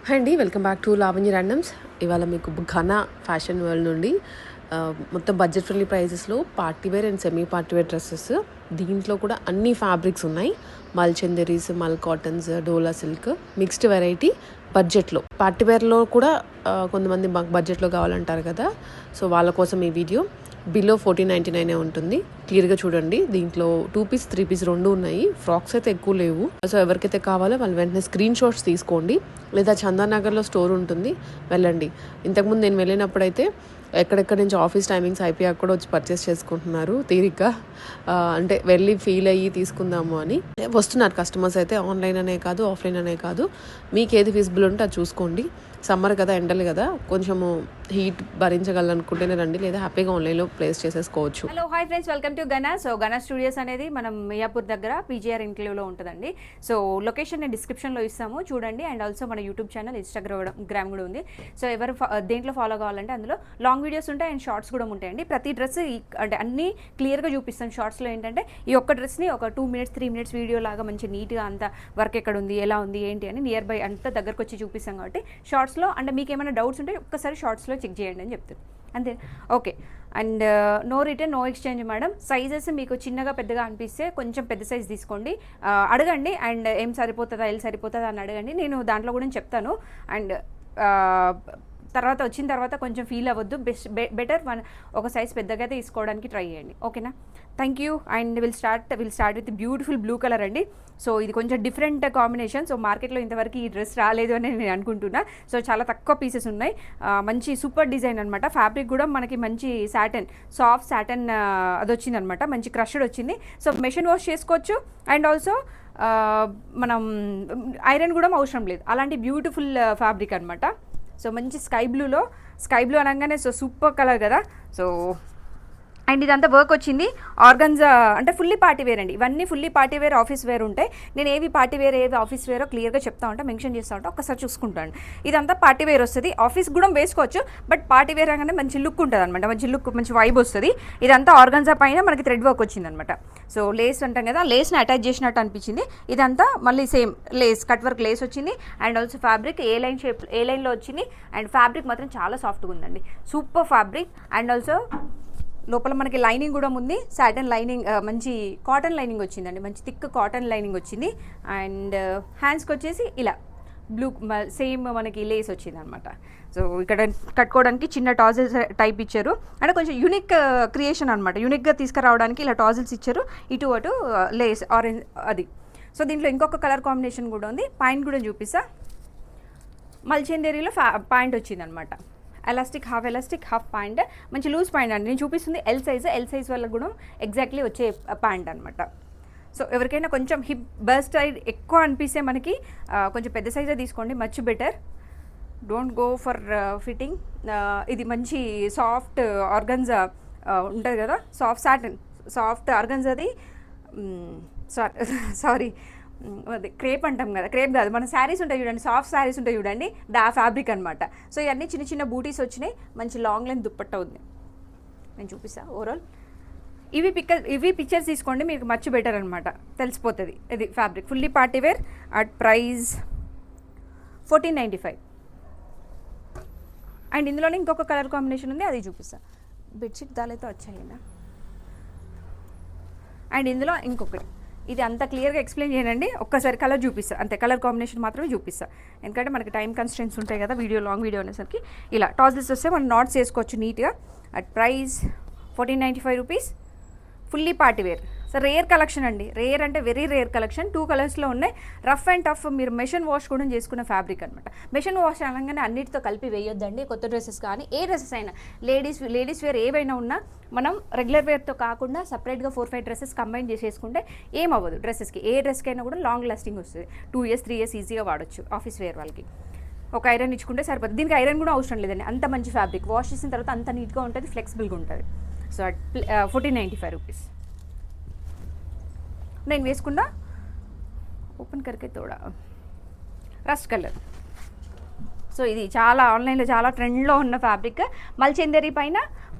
Hi అండి, welcome back to Lavanya randoms. ఇవాళ మీకు ఘనా ఫ్యాషన్ వరల్డ్ నుండి మొత్తం బడ్జెట్ ఫ్రెండ్లీ ప్రైజెస్లో party wear and semi party wear dresses. దీంట్లో కూడా అన్ని ఫ్యాబ్రిక్స్ ఉన్నాయి. మల్ చందరీస్, mul cottons, Dola silk, mixed variety బడ్జెట్లో. పార్టీ వేర్లో కూడా కొంతమంది మాకు బడ్జెట్లో కావాలంటారు కదా, సో వాళ్ళ కోసం ఈ వీడియో. బిలో 1499 ఉంటుంది. క్లియర్గా చూడండి. దీంట్లో 2 పీస్ 3 పీస్ రెండు ఉన్నాయి. ఫ్రాక్స్ అయితే ఎక్కువ లేవు. సో ఎవరికైతే కావాలో వాళ్ళు వెంటనే స్క్రీన్ షాట్స్ తీసుకోండి, లేదా చందానగర్లో స్టోర్ ఉంటుంది, వెళ్ళండి. ఇంతకుముందు నేను వెళ్ళినప్పుడైతే ఎక్కడెక్కడ నుంచి ఆఫీస్ టైమింగ్స్ అయిపోయాక కూడా వచ్చి పర్చేస్ చేసుకుంటున్నారు. తీరిగ్గా అంటే వెళ్ళి ఫీల్ అయ్యి తీసుకుందాము అని వస్తున్నారు కస్టమర్స్ అయితే. ఆన్లైన్ అనే కాదు, ఆఫ్లైన్ అనే కాదు, మీకు ఏది ఫీజిబుల్ ఉంటే అది చూసుకోండి. సమ్మర్ కదా, ఎండలు కదా, కొంచెము హీట్ భరించగలనుకుంటేనే రండి, లేదా హ్యాపీగా ఆన్లైన్లో ప్లేస్ చేసేసుకోవచ్చు. Hello hi friends, welcome to Gana. So Gana studios అనేది మనం మియాపూర్ దగ్గర పీజీఆర్ ఇంక్లేవ్లో ఉంటుందండి. సో లొకేషన్ నేను డిస్క్రిప్షన్లో ఇస్తాము, చూడండి. అండ్ ఆల్సో మన యూట్యూబ్ ఛానల్, ఇన్స్టాగ్రామ్ కూడా ఉంది. సో ఎవరు దేంట్లో ఫాలో కావాలంటే అందులో లాంగ్ వీడియోస్ ఉంటాయి అండ్ షార్ట్స్ కూడా ఉంటాయండి. ప్రతి డ్రెస్ అంటే అన్నీ క్లియర్గా చూపిస్తాం. షార్ట్స్లో ఏంటంటే ఈ ఒక్క డ్రెస్ని ఒక 2 minutes 3 minutes వీడియో లాగా మంచి నీట్గా అంత వర్క్ ఎక్కడ ఉంది, ఎలా ఉంది, ఏంటి అని నియర్ బై అంతా దగ్గరకు వచ్చి చూపిస్తాం. కాబట్టి షార్ట్స్లో అంటే మీకు ఏమైనా డౌట్స్ ఉంటే ఒక్కసారి షార్ట్స్లో చెక్ చేయండి అని చెప్తాను, అంతే. Okay. And no return, no exchange madam. Sizes మీకు చిన్నగా పెద్దగా అనిపిస్తే కొంచెం పెద్ద సైజ్ తీసుకోండి, అడగండి. అండ్ ఏం సరిపోతుందా, ఎల్ సరిపోతుందా అని అడగండి, నేను దాంట్లో కూడా చెప్తాను. అండ్ తర్వాత వచ్చిన తర్వాత కొంచెం ఫీల్ అవ్వద్దు, బెటర్ ఒక సైజ్ పెద్దగా తీసుకోవడానికి ట్రై చేయండి, ఓకేనా. Thank you. And will start with beautiful blue colour అండి. సో ఇది కొంచెం డిఫరెంట్ కాంబినేషన్. సో మార్కెట్లో ఇంతవరకు ఈ డ్రెస్ రాలేదు అని నేను అనుకుంటున్నా. సో చాలా తక్కువ పీసెస్ ఉన్నాయి. మంచి సూపర్ డిజైన్ అనమాట. ఫ్యాబ్రిక్ కూడా మనకి మంచి సాటన్, సాఫ్ట్ సాటన్ అది వచ్చింది అనమాట. మంచి క్రష్డ్ వచ్చింది. సో మెషిన్ వాష్ చేసుకోవచ్చు. అండ్ ఆల్సో మనం ఐరన్ కూడా అవసరం లేదు. అలాంటి బ్యూటిఫుల్ ఫ్యాబ్రిక్ అనమాట. సో మంచి స్కై బ్లూ అనగానే సో సూపర్ కలర్ కదా. సో అండ్ ఇదంతా వర్క్ వచ్చింది. ఆర్గన్జా అంటే ఫుల్లీ పార్టీ వేర్ అండి. ఇవన్నీ fully party wear, office wear ఉంటాయి. నేను ఏవి పార్టీ వేర్, ఏవి ఆఫీస్ వేరో క్లియర్గా చెప్తా ఉంటా, మెన్షన్ చేస్తూ ఉంటా, ఒక్కసారి చూసుకుంటాను. ఇదంతా పార్టీ వేర్ వస్తుంది. ఆఫీస్ కూడా వేసుకోవచ్చు, బట్ పార్టీ వేర్ అనగానే మంచి లుక్ ఉంటుంది అనమాట. మంచి లుక్, మంచి వైబ్ వస్తుంది. ఇదంతా ఆర్గన్జా పైన మనకి థ్రెడ్ వర్క్ వచ్చింది అనమాట. సో లేస్ అంటాం కదా, లేస్ని అటాచ్ చేసినట్టు అనిపించింది. ఇదంతా మళ్ళీ same Lay's, cut work lace వచ్చింది. అండ్ ఆల్సో ఫ్యాబ్రిక్ ఏ లైన్లో వచ్చింది. అండ్ ఫ్యాబ్రిక్ మాత్రం చాలా సాఫ్ట్గా ఉందండి, సూపర్ ఫ్యాబ్రిక్. అండ్ ఆల్సో లోపల మనకి లైనింగ్ కూడా ఉంది. సాటన్ లైనింగ్, మంచి కాటన్ లైనింగ్ వచ్చిందండి, మంచి థిక్ కాటన్ లైనింగ్ వచ్చింది. అండ్ హ్యాండ్స్కి వచ్చేసి ఇలా బ్లూ సేమ్ మనకి లేస్ వచ్చింది అనమాట. సో ఇక్కడ కట్టుకోవడానికి చిన్న టాజిల్స్ టైప్ ఇచ్చారు. అంటే కొంచెం యూనిక్ క్రియేషన్ అనమాట. యూనిక్గా తీసుకురావడానికి ఇలా టాజిల్స్ ఇచ్చారు, ఇటు అటు లేస్ ఆరెంజ్ అది. సో దీంట్లో ఇంకొక కలర్ కాంబినేషన్ కూడా ఉంది. పాయింట్ కూడా చూపిస్తా. మల్చందేరీలో పాయింట్ వచ్చిందనమాట. హాఫ్ ఎలాస్టిక్ హాఫ్ పాయింట్, మంచి లూజ్ పాయింట్ అండి. నేను చూపిస్తుంది ఎల్ సైజ్ వల్ల కూడా ఎగ్జాక్ట్లీ వచ్చే పాయింట్ అనమాట. సో ఎవరికైనా కొంచెం హిప్ బస్ట్ ఎక్కువ అనిపిస్తే మనకి కొంచెం పెద్ద సైజే తీసుకోండి, much better. Don't go for fitting. ఇది మంచి సాఫ్ట్ ఆర్గన్జా ఉంటుంది కదా, సాఫ్ట్ ఆర్గన్జాది. సారీ అదే క్రేప్ అంటాం కదా, క్రేప్ కాదు, మన శారీస్ ఉంటాయి చూడండి, సాఫ్ట్ శారీస్ ఉంటాయి చూడండి, ఫ్యాబ్రిక్ అనమాట. సో ఇవన్నీ చిన్న చిన్న బూటీస్ వచ్చినాయి. మంచి లాంగ్ లెంత్ దుప్పట్టా ఉంది, నేను చూపిస్తాను ఓవరాల్. ఇవి పిక్చర్స్ తీసుకోండి, మీకు మచ్ బెటర్ అనమాట, తెలిసిపోతుంది. ఇది fabric fully party wear at price 1495. And ఇందులోనే ఇంకొక కలర్ కాంబినేషన్ ఉంది, అది చూపిస్తాను. బెడ్షీట్ దాలైతే వచ్చాయి. అండ్ ఇందులో ఇంకొకటి, ఇది అంత క్లియర్గా ఎక్స్ప్లెయిన్ చేయనండి, ఒక్కసారి కలర్ చూపిస్తా అంతే. కలర్ కాంబినేషన్ మాత్రమే చూపిస్తా, ఎందుకంటే మనకి టైం కన్స్టెంట్స్ ఉంటాయి కదా, లాంగ్ వీడియో అనేసరికి. ఇలా టాజిల్స్ వస్తే మనం నాట్స్ వేసుకోవచ్చు నీట్గా. At price 1495 rupees. Fully party wear. So rare collection అండి, రేర్ అంటే వెరీ రేర్ కలెక్షన్. 2 కలర్స్లో ఉన్నాయి. రఫ్ అండ్ టఫ్, మీరు మెషిన్ వాష్ కూడా చేసుకున్న ఫ్యాబ్రిక్ అనమాట. మెషిన్ వాష్ అనగానే అన్నిటితో కలిపి వేయొద్దండి. కొత్త డ్రెస్సెస్ కానీ ఏ డ్రెస్సెస్ అయినా, లేడీస్ వేర్ ఏవైనా ఉన్నా మనం రెగ్యులర్ వేర్తో కాకుండా సపరేట్గా 4-5 డ్రెస్సెస్ కంబైన్ చేసేసుకుంటే ఏమవ్వదు డ్రెస్సెస్కి. ఏ డ్రెస్కైనా కూడా లాంగ్ లాస్టింగ్ వస్తుంది. 2 years 3 years ఈజీగా వాడచ్చు ఆఫీస్ వేర్ వాళ్ళకి. ఒక ఐరన్ ఇచ్చుకుంటే సరిపోతుంది. దీనికి ఐరన్ కూడా అవసరం లేదండి, అంత మంచి ఫ్యాబ్రిక్. వాష్ చేసిన తర్వాత అంత నీట్గా ఉంటుంది, ఫ్లెక్సిబుల్గా ఉంటుంది. So 1495 rupees. నేను వేసుకున్న ఓపెన్ కరికే తోడా రస్ట్ కలర్. సో ఇది చాలా ఆన్లైన్లో చాలా ట్రెండ్లో ఉన్న ఫ్యాబ్రిక్. మల్చందేరీ పైన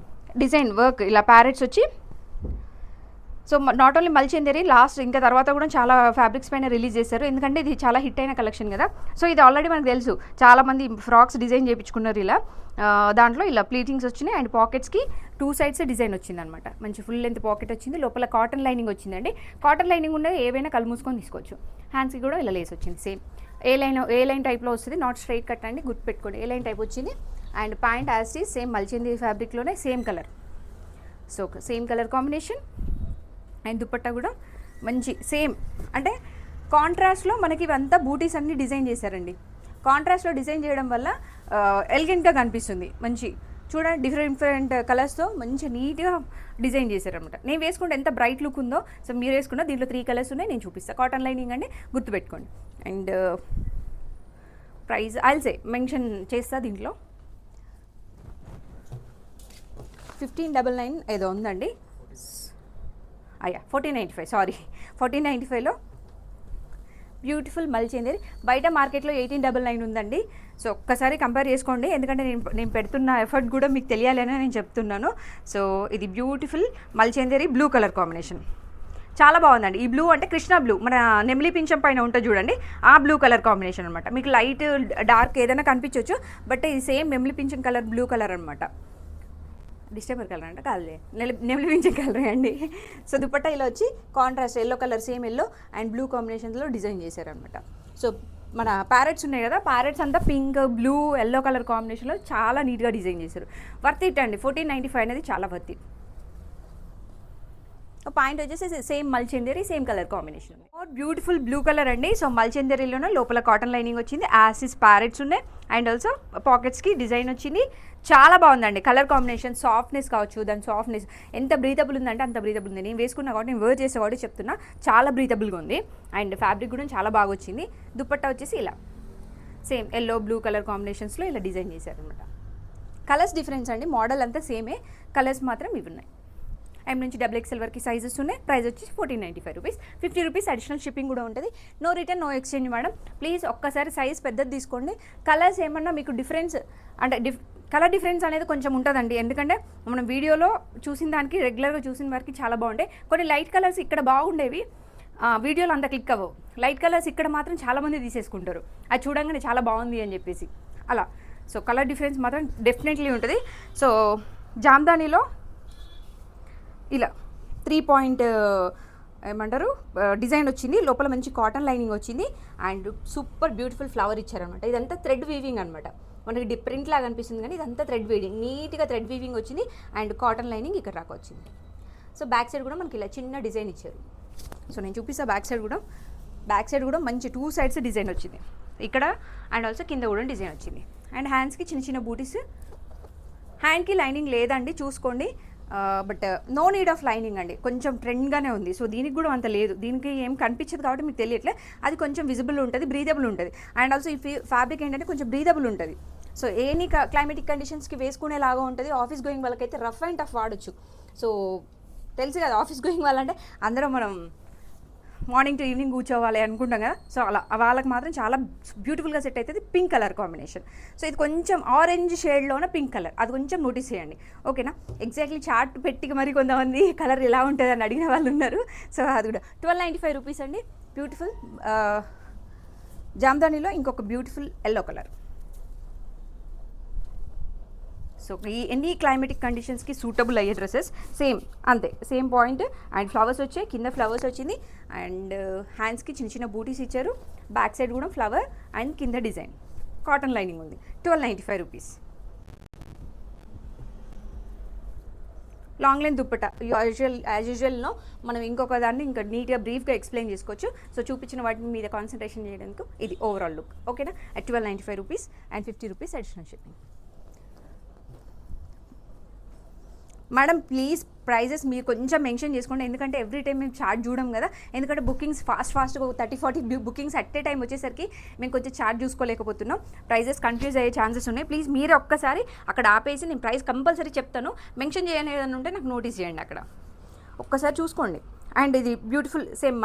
డిజైన్ వర్క్, ఇలా ప్యారెట్స్ వచ్చి సో నాట్ ఓన్లీ మల్చందేరి లాస్ట్ ఇంకా తర్వాత కూడా చాలా ఫ్యాబ్రిక్స్ పైన రిలీజ్ చేశారు, ఎందుకంటే ఇది చాలా హిట్ అయిన కలెక్షన్ కదా. సో ఇది ఆల్రెడీ మనకు తెలుసు, చాలామంది ఫ్రాక్స్ డిజైన్ చేయించుకున్నారు ఇలా. దాంట్లో ఇలా ప్లీటింగ్స్ వచ్చినాయి అండ్ పాకెట్స్కి 2 sides డిజైన్ వచ్చింది అనమాట. మంచి ఫుల్ లెంత్ పాకెట్ వచ్చింది, లోపల కాటన్ లైనింగ్ వచ్చిందండి. కాటన్ లైనింగ్ ఉన్నది ఏవైనా కళ్ళు మూసుకొని తీసుకోవచ్చు. హ్యాండ్స్కి కూడా ఇలా లేస్ వచ్చింది, సేమ్ ఏ లైన్ టైప్లో వస్తుంది, నాట్ స్ట్రైట్ కట్ అండి, గుర్తుపెట్టుకోండి ఏ లైన్ టైప్ వచ్చింది. And pant as is same మల్చింది ఫ్యాబ్రిక్లోనే same colour. So same colour combination. And dupatta కూడా మంచి సేమ్, అంటే కాంట్రాస్ట్లో మనకి ఇవంతా బూటీస్ అన్ని డిజైన్ చేశారండి. కాంట్రాస్ట్లో డిజైన్ చేయడం వల్ల ఎలిగెంట్గా కనిపిస్తుంది. మంచి చూడండి, డిఫరెంట్ కలర్స్తో మంచి నీట్గా డిజైన్ చేశారనమాట. నేను వేసుకుంటే ఎంత బ్రైట్ లుక్ ఉందో, సో మీరు వేసుకున్న దీంట్లో 3 కలర్స్ ఉన్నాయి, నేను చూపిస్తాను. కాటన్ లైనింగ్ అండి, గుర్తుపెట్టుకోండి. అండ్ ప్రైస్ ఆల్సే మెన్షన్ చేస్తా దీంట్లో. 1599 ఏదో ఉందండి, 1495, సారీ 1495లో బ్యూటిఫుల్ మల్చిందేరి. బయట మార్కెట్లో 1899 ఉందండి. సో ఒక్కసారి కంపేర్ చేసుకోండి, ఎందుకంటే నేను పెడుతున్న ఎఫర్ట్ కూడా మీకు తెలియాలి అని నేను చెప్తున్నాను. సో ఇది బ్యూటిఫుల్ మల్చిందేరి బ్లూ కలర్ కాంబినేషన్ చాలా బాగుందండి. ఈ బ్లూ అంటే కృష్ణ బ్లూ, మన నెమిలి పింఛం పైన ఉంటుంది చూడండి, ఆ బ్లూ కలర్ కాంబినేషన్ అనమాట. మీకు లైట్ డార్క్ ఏదైనా కనిపించవచ్చు, బట్ ఇది సేమ్ నెమిలి పింఛం కలర్ బ్లూ కలర్ అనమాట. డిస్టెంబర్ కలర్ అంటే కాదు, నెమిలి పింఛం కలర్ అండి. సో దుపట్టా ఇలా వచ్చి contrast yellow colour, same yellow and blue కాంబినేషన్లో డిజైన్ చేశారనమాట. సో మన ప్యారెట్స్ ఉన్నాయి కదా, ప్యారెట్స్ అంతా పింక్ బ్లూ ఎల్లో కలర్ కాంబినేషన్లో చాలా నీట్గా డిజైన్ చేశారు. వర్త్ ఇట్ అండి, 1495 అనేది చాలా వర్త్ ఇట్. పాయింట్ వచ్చేసి same Malchanderi same colour combination. Beautiful blue colour అండి. సో మల్చందేరిలోనే లోపల కాటన్ లైనింగ్ వచ్చింది, యాసిస్ ప్యారెట్స్ ఉన్నాయి అండ్ ఆల్సో పాకెట్స్కి డిజైన్ వచ్చింది. చాలా బాగుందండి కలర్ కాంబినేషన్, సాఫ్ట్నెస్ కావచ్చు, దాని సాఫ్ట్నెస్ ఎంత బ్రీతబుల్ ఉందంటే అంత బ్రీతబుల్ ఉంది. నేను వేసుకున్నా కాబట్టి, నేను వేర్ చేసే కాబట్టి చెప్తున్నా, చాలా బ్రీతబుల్గా ఉంది. అండ్ ఫ్యాబ్రిక్ కూడా చాలా బాగా వచ్చింది. దుపట్టా వచ్చేసి ఇలా సేమ్ ఎల్లో బ్లూ కలర్ కాంబినేషన్స్లో ఇలా డిజైన్ చేశారనమాట. కలర్స్ డిఫరెన్స్ అండి, మోడల్ అంతా సేమే, కలర్స్ మాత్రం ఇవి ఉన్నాయి. M నుంచి XXL వరకు సైజెస్ ఉన్నాయి. ప్రైస్ వచ్చి 1495 రూపీస్, 50 రూపీస్ అడిషనల్ షిప్పింగ్ కూడా ఉంటుంది. No return no exchange madam. Please ఒక్కసారి సైజ్ పెద్దది తీసుకోండి. కలర్స్ ఏమన్నా మీకు డిఫరెన్స్ అంటే కలర్ డిఫరెన్స్ అనేది కొంచెం ఉంటుందండి, ఎందుకంటే మనం వీడియోలో చూసిన దానికి రెగ్యులర్గా చూసిన వరకు చాలా బాగుంటాయి. కొన్ని లైట్ కలర్స్ ఇక్కడ బాగుండేవి, వీడియోలో అంత క్లిక్ అవ్వవు. లైట్ కలర్స్ ఇక్కడ మాత్రం చాలామంది తీసేసుకుంటారు, అది చూడంగానే చాలా బాగుంది అని చెప్పేసి అలా. సో కలర్ డిఫరెన్స్ మాత్రం డెఫినెట్లీ ఉంటుంది. సో జామ్దానీలో ఇలా 3 పాయింట్ ఏమంటారు డిజైన్ వచ్చింది, లోపల మంచి కాటన్ లైనింగ్ వచ్చింది అండ్ సూపర్ బ్యూటిఫుల్ ఫ్లవర్ ఇచ్చారనమాట. ఇదంతా థ్రెడ్ వీవింగ్ అనమాట, మనకి ప్రింట్ లాగా అనిపిస్తుంది కానీ ఇదంతా థ్రెడ్ వీవింగ్, నీట్గా థ్రెడ్ వీవింగ్ వచ్చింది అండ్ కాటన్ లైనింగ్ ఇక్కడ రాక వచ్చింది. సో బ్యాక్ సైడ్ కూడా మనకి ఇలా చిన్న డిజైన్ ఇచ్చారు. సో నేను చూపిస్తా బ్యాక్ సైడ్ కూడా మంచి 2 sides డిజైన్ వచ్చింది ఇక్కడ అండ్ ఆల్సో కింద కూడా డిజైన్ వచ్చింది. అండ్ హ్యాండ్స్కి చిన్న చిన్న బూటీస్, హ్యాండ్కి లైనింగ్ లేదండి చూసుకోండి, but no need of lining అండి, కొంచెం ట్రెండ్గానే ఉంది. సో దీనికి కూడా అంత లేదు, దీనికి ఏం కనిపించదు కాబట్టి మీకు తెలియట్లే, అది కొంచెం విజిబుల్ ఉంటుంది, బ్రీదబుల్ ఉంటుంది. అండ్ ఆల్సో ఈ ఫ్యాబ్రిక్ ఏంటంటే కొంచెం బ్రీదబుల్ ఉంటుంది. సో ఎనీ క్లైమేటిక్ కండిషన్స్కి వేసుకునేలాగా ఉంటుంది. ఆఫీస్ గోయింగ్ వాళ్ళకైతే రఫ్ అండ్ టఫ్ వాడచ్చు. సో తెలుసు కదా, ఆఫీస్ గోయింగ్ వాళ్ళంటే అందరం మనం మార్నింగ్ టు ఈవినింగ్ కూర్చోవాలి అనుకుంటాం కదా, సో అలా వాళ్ళకి మాత్రం చాలా బ్యూటిఫుల్గా సెట్ అవుతుంది. పింక్ కలర్ కాంబినేషన్, సో ఇది కొంచెం ఆరెంజ్ షేడ్లోనే పింక్ కలర్, అది కొంచెం నోటీస్ చేయండి ఓకేనా. ఎగ్జాక్ట్లీ చార్ట్ పెట్టి మరి కొంతమంది కలర్ ఎలా ఉంటుంది అని అడిగిన వాళ్ళు ఉన్నారు. సో అది కూడా 1295 రూపీస్ అండి. బ్యూటిఫుల్ జామ్దానీలో ఇంకొక బ్యూటిఫుల్ ఎల్లో కలర్. సో ఈ ఎన్ని క్లైమేటిక్ కండిషన్స్కి సూటబుల్ అయ్యే డ్రెస్సెస్ సేమ్ అంతే, సేమ్ పాయింట్. అండ్ ఫ్లవర్స్ వచ్చాయి, కింద ఫ్లవర్స్ వచ్చింది అండ్ హ్యాండ్స్కి చిన్న చిన్న బూటీస్ ఇచ్చారు. బ్యాక్ సైడ్ కూడా ఫ్లవర్ అండ్ కింద డిజైన్, కాటన్ లైనింగ్ ఉంది. 1295 rupees. Long length dupatta as యూజువల్లో మనం ఇంకొక దాన్ని ఇంకా నీట్గా బ్రీఫ్గా ఎక్స్ప్లెయిన్ చేసుకోవచ్చు. సో చూపించిన వాటి మీద కాన్సన్ట్రేషన్ చేయడానికి ఇది ఓవరాల్ లుక్ ఓకేనా. At 1295 rupees and 50 rupees additional shipping. Madam please prices మీరు కొంచెం మెన్షన్ చేసుకోండి, ఎందుకంటే ఎవ్రీ టైం మేము చార్ట్ చూడం కదా, ఎందుకంటే బుకింగ్స్ ఫాస్ట్గా 30-40 బుకింగ్స్ అట్ ఏ టైం వచ్చేసరికి మేము కొంచెం చార్ట్ చూసుకోలేకపోతున్నాం. ప్రైజెస్ కన్ఫ్యూజ్ అయ్యే ఛాన్సెస్ ఉన్నాయి. ప్లీజ్ మీరు ఒక్కసారి అక్కడ ఆపేసి నేను ప్రైస్ కంపల్సరీ చెప్తాను, మెన్షన్ చేయని ఏదైనా ఉంటే నాకు నోటీస్ చేయండి, అక్కడ ఒక్కసారి చూసుకోండి. అండ్ ఇది బ్యూటిఫుల్ సేమ్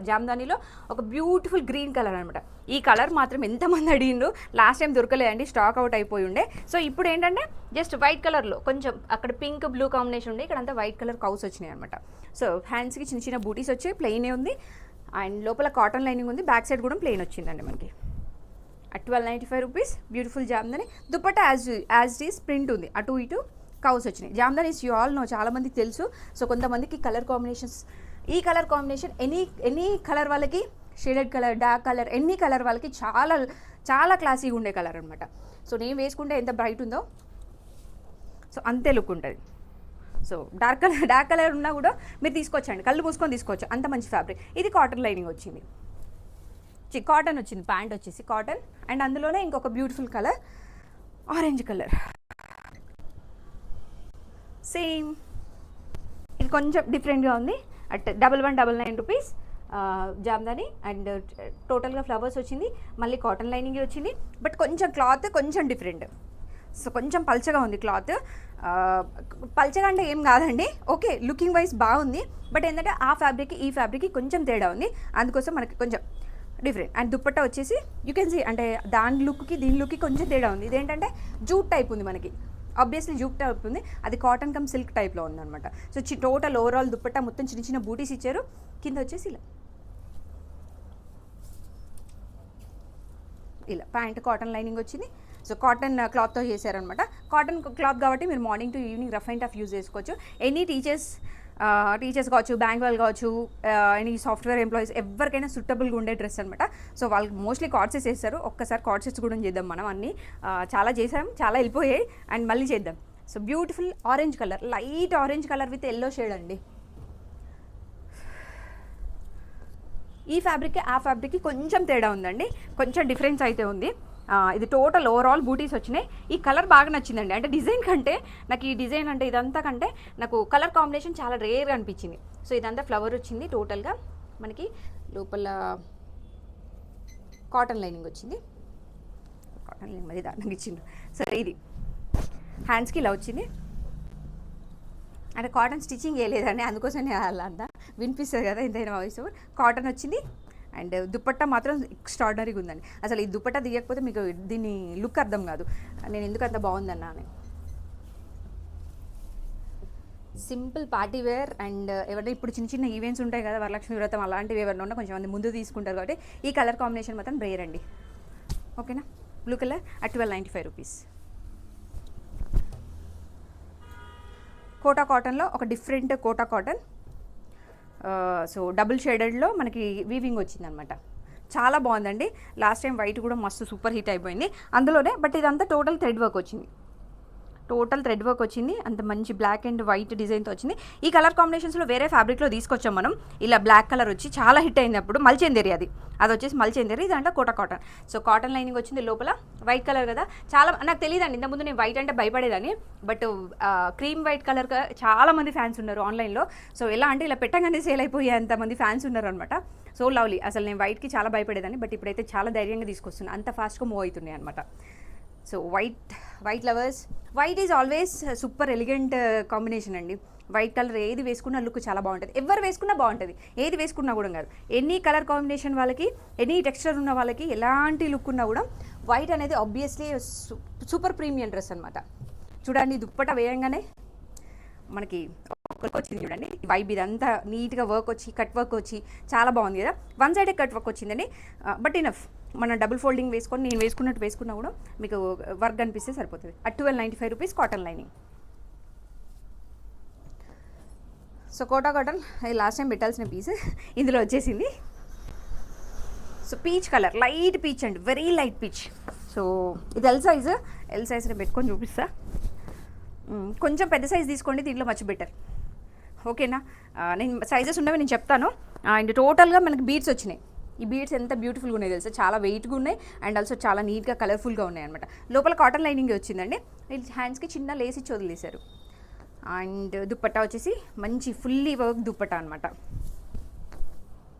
జామ్దానీలో ఒక బ్యూటిఫుల్ గ్రీన్ కలర్ అనమాట. ఈ కలర్ మాత్రం ఎంతమంది అడిగిండ్రు, లాస్ట్ టైం దొరకలేదండి, స్టాక్ అవుట్ అయిపోయి ఉండే. సో ఇప్పుడు ఏంటంటే జస్ట్ వైట్ కలర్లో కొంచెం అక్కడ పింక్ బ్లూ కాంబినేషన్ ఉండే, ఇక్కడ అంతా వైట్ కలర్ కౌస్ వచ్చినాయి అనమాట. సో హ్యాండ్స్కి చిన్న చిన్న బూటీస్ వచ్చాయి, ప్లెయినే ఉంది అండ్ లోపల కాటన్ లైనింగ్ ఉంది, బ్యాక్ సైడ్ కూడా ప్లెయిన్ వచ్చిందండి మనకి. At 1295 rupees beautiful Jamdani. Dupatta as is print ఉంది, అటు ఇటు కౌస్ వచ్చినాయి. జామ్దానీస్ యూ ఆల్ నో, చాలామందికి తెలుసు. సో కొంతమందికి కలర్ కాంబినేషన్స్, ఈ కలర్ కాంబినేషన్ ఎనీ కలర్ వాళ్ళకి, shaded colour, dark colour, any colour వాళ్ళకి చాలా చాలా క్లాసీగా ఉండే కలర్ అనమాట. సో నేను వేసుకుంటే ఎంత బ్రైట్ ఉందో సో అంతే లుక్ ఉంటుంది. సో డార్క్ కలర్ ఉన్నా కూడా మీరు తీసుకోవచ్చండి, కళ్ళు మూసుకొని తీసుకోవచ్చు, అంత మంచి ఫ్యాబ్రిక్. ఇది కాటన్ లైనింగ్ వచ్చింది, కాటన్ వచ్చింది, ప్యాంట్ వచ్చేసి కాటన్ అండ్ అందులోనే ఇంకొక beautiful colour orange colour same. ఇది కొంచెం డిఫరెంట్గా ఉంది. అట్ 1199 రూపీస్ జామ్దాని అండ్ టోటల్గా ఫ్లవర్స్ వచ్చింది, మళ్ళీ కాటన్ లైనింగ్ వచ్చింది, బట్ కొంచెం క్లాత్ కొంచెం డిఫరెంట్. సో కొంచెం పల్చగా ఉంది క్లాత్. పల్చగా అంటే ఏం కాదండి, ఓకే లుకింగ్ వైజ్ బాగుంది, బట్ ఏంటంటే ఆ ఫ్యాబ్రిక్కి ఈ ఫ్యాబ్రిక్కి కొంచెం తేడా ఉంది, అందుకోసం మనకి కొంచెం డిఫరెంట్. అండ్ దుప్పట్టా వచ్చేసి యూ కెన్ సీ, అంటే దాని లుక్కి దీని లుక్కి కొంచెం తేడా ఉంది. ఇదేంటంటే జూట్ టైప్ ఉంది మనకి, ఆబ్వియస్లీ జూట్ టైప్ ఉంది, అది కాటన్ కమ్ సిల్క్ టైప్లో ఉందన్నమాట. సో టోటల్ ఓవరాల్ దుప్పట్టా మొత్తం చిన్న చిన్న బూటీస్ ఇచ్చారు, కింద వచ్చేసి ఇలా ప్యాంట్ కాటన్ లైనింగ్ వచ్చింది. సో కాటన్ క్లాత్తో చేశారనమాట. కాటన్ క్లాత్ కాబట్టి మీరు morning to evening rough and tough use చేసుకోవచ్చు. ఎనీ టీచర్స్ కావచ్చు, బ్యాంక్ వాళ్ళు కావచ్చు, ఎనీ సాఫ్ట్వేర్ ఎంప్లాయీస్ ఎవరికైనా సూటబుల్గా ఉండే డ్రెస్ అనమాట. సో వాళ్ళు మోస్ట్లీ కార్డ్సెస్ వేస్తారు, ఒక్కసారి కార్డ్సెస్ కూడా చేద్దాం మనం. అన్నీ చాలా చేసాం, చాలా వెళ్ళిపోయాయి అండ్ మళ్ళీ చేద్దాం. So beautiful orange colour, light orange colour with yellow shade అండి. ఈ ఫ్యాబ్రిక్కి ఆ ఫ్యాబ్రిక్కి కొంచెం తేడా ఉందండి, కొంచెం డిఫరెన్స్ అయితే ఉంది. ఇది టోటల్ ఓవరాల్ బూటీస్ వచ్చినాయి. ఈ కలర్ బాగా నచ్చిందండి, అంటే డిజైన్ కంటే నాకు ఈ డిజైన్ అంటే ఇదంతా కంటే నాకు కలర్ కాంబినేషన్ చాలా రేర్గా అనిపించింది. సో ఇదంతా ఫ్లవర్ వచ్చింది, టోటల్గా మనకి లోపల కాటన్ లైనింగ్ వచ్చింది, కాటన్ లైనింగ్ మరి దానికి ఇచ్చిండు. సరే ఇది హ్యాండ్స్కి ఇలా వచ్చింది, అంటే కాటన్ స్టిచ్చింగ్ వేయలేదండి, అందుకోసం అలా అంతా వినిపిస్తుంది కదా ఎంతైనా వాయిస్ ఓవర్. కాటన్ వచ్చింది అండ్ దుపట్టా మాత్రం ఎక్స్ట్రాడినరీగా ఉందండి. అసలు ఈ దుపట్టా తీయకపోతే మీకు దీన్ని లుక్ అర్థం కాదు, నేను ఎందుకు అంత బాగుందన్నా అని. సింపుల్ పార్టీ వేర్ అండ్ ఎవరైనా ఇప్పుడు చిన్న చిన్న ఈవెంట్స్ ఉంటాయి కదా, వరలక్ష్మి వ్రతం అలాంటివి ఎవరైనా ఉన్నా కొంచెం మంది ముందు తీసుకుంటారు కాబట్టి ఈ కలర్ కాంబినేషన్ మాత్రం రేర్ అండి. ఓకేనా, blue colour at 1295 rupees. Kota కాటన్లో ఒక different Kota cotton, so double షేడెడ్లో మనకి వీవింగ్ వచ్చిందనమాట, చాలా బాగుందండి. లాస్ట్ టైం వైట్ కూడా మస్తు సూపర్ హిట్ అయిపోయింది అందులోనే, బట్ ఇదంతా టోటల్ థ్రెడ్ వర్క్ వచ్చింది, టోటల్ థ్రెడ్ వర్క్ వచ్చింది, అంత మంచి బ్లాక్ అండ్ వైట్ డిజైన్తో వచ్చింది. ఈ కలర్ కాంబినేషన్స్లో వేరే ఫ్యాబ్రిక్లో తీసుకొచ్చాం మనం. ఇలా బ్లాక్ కలర్ వచ్చి చాలా హిట్ అయింది అప్పుడు, మల్చేందేరి అది వచ్చేసి మల్చేందేరి, దాంట్లో Kota cotton. So cotton lining వచ్చింది, లోపల వైట్ కలర్ కదా, చాలా నాకు తెలియదండి ఇంతకుముందు నేను వైట్ అంటే భయపడేదాన్ని, బట్ క్రీమ్ వైట్ కలర్ చాలా మంది ఫ్యాన్స్ ఉన్నారు ఆన్లైన్లో. సో ఎలా అంటే ఇలా పెట్టగానే సేల్ అయిపోయే అంతమంది ఫ్యాన్స్ ఉన్నారు అనమాట. సో లవ్లీ, అసలు నేను వైట్కి చాలా భయపడేదాన్ని, బట్ ఇప్పుడైతే చాలా ధైర్యంగా తీసుకొస్తున్నాను, అంత ఫాస్ట్గా మూవ్ అవుతున్నాయి అనమాట. So white lovers, white is always super elegant combination అండి. వైట్ కలర్ ఏది వేసుకున్నా లుక్ చాలా బాగుంటుంది, ఎవరు వేసుకున్నా బాగుంటుంది, ఏది వేసుకున్నా కూడా కాదు, ఎనీ కలర్ కాంబినేషన్ వాళ్ళకి, ఎనీ టెక్స్చర్ ఉన్న వాళ్ళకి, ఎలాంటి లుక్ ఉన్నా కూడా వైట్ అనేది ఆబ్వియస్లీ సూపర్ ప్రీమియం డ్రెస్ అనమాట. చూడండి దుప్పట వేయంగానే మనకి వచ్చింది, చూడండి వైబ్, ఇదంతా నీట్గా వర్క్ వచ్చి కట్ వర్క్ వచ్చి చాలా బాగుంది కదా. వన్ సైడే కట్ వర్క్ వచ్చిందండి, బట్ ఇనఫ్. మనం డబుల్ ఫోల్డింగ్ వేసుకొని నేను వేసుకున్నట్టు వేసుకున్నా కూడా మీకు వర్క్ అనిపిస్తే సరిపోతుంది. At 1295 rupees cotton lining. So Kota cotton last time పెట్టాల్సిన పీస్ ఇందులో వచ్చేసింది. So peach colour, light peach అండి, వెరీ లైట్ పీచ్. సో ఇది ఎల్ సైజ్ నేను పెట్టుకొని చూపిస్తా. కొంచెం పెద్ద సైజ్ తీసుకోండి, దీంట్లో మచ్ బెటర్. ఓకేనా, నేను సైజెస్ ఉన్నవి నేను చెప్తాను. అండ్ టోటల్గా మనకి బీడ్స్ వచ్చినాయి. ఈ బీడ్స్ ఎంత బ్యూటిఫుల్గా ఉన్నాయి తెలుసా, చాలా వెయిట్గా ఉన్నాయి అండ్ ఆల్సో చాలా నీట్గా కలర్ఫుల్గా ఉన్నాయి అనమాట. లోపల కాటన్ లైనింగ్ వచ్చిందండి, హ్యాండ్స్కి చిన్న లేస్ ఇచ్చి వదిలేశారు. అండ్ దుప్పట్టా వచ్చేసి మంచి ఫుల్లీ వర్క్ దుప్పట్టా అనమాట.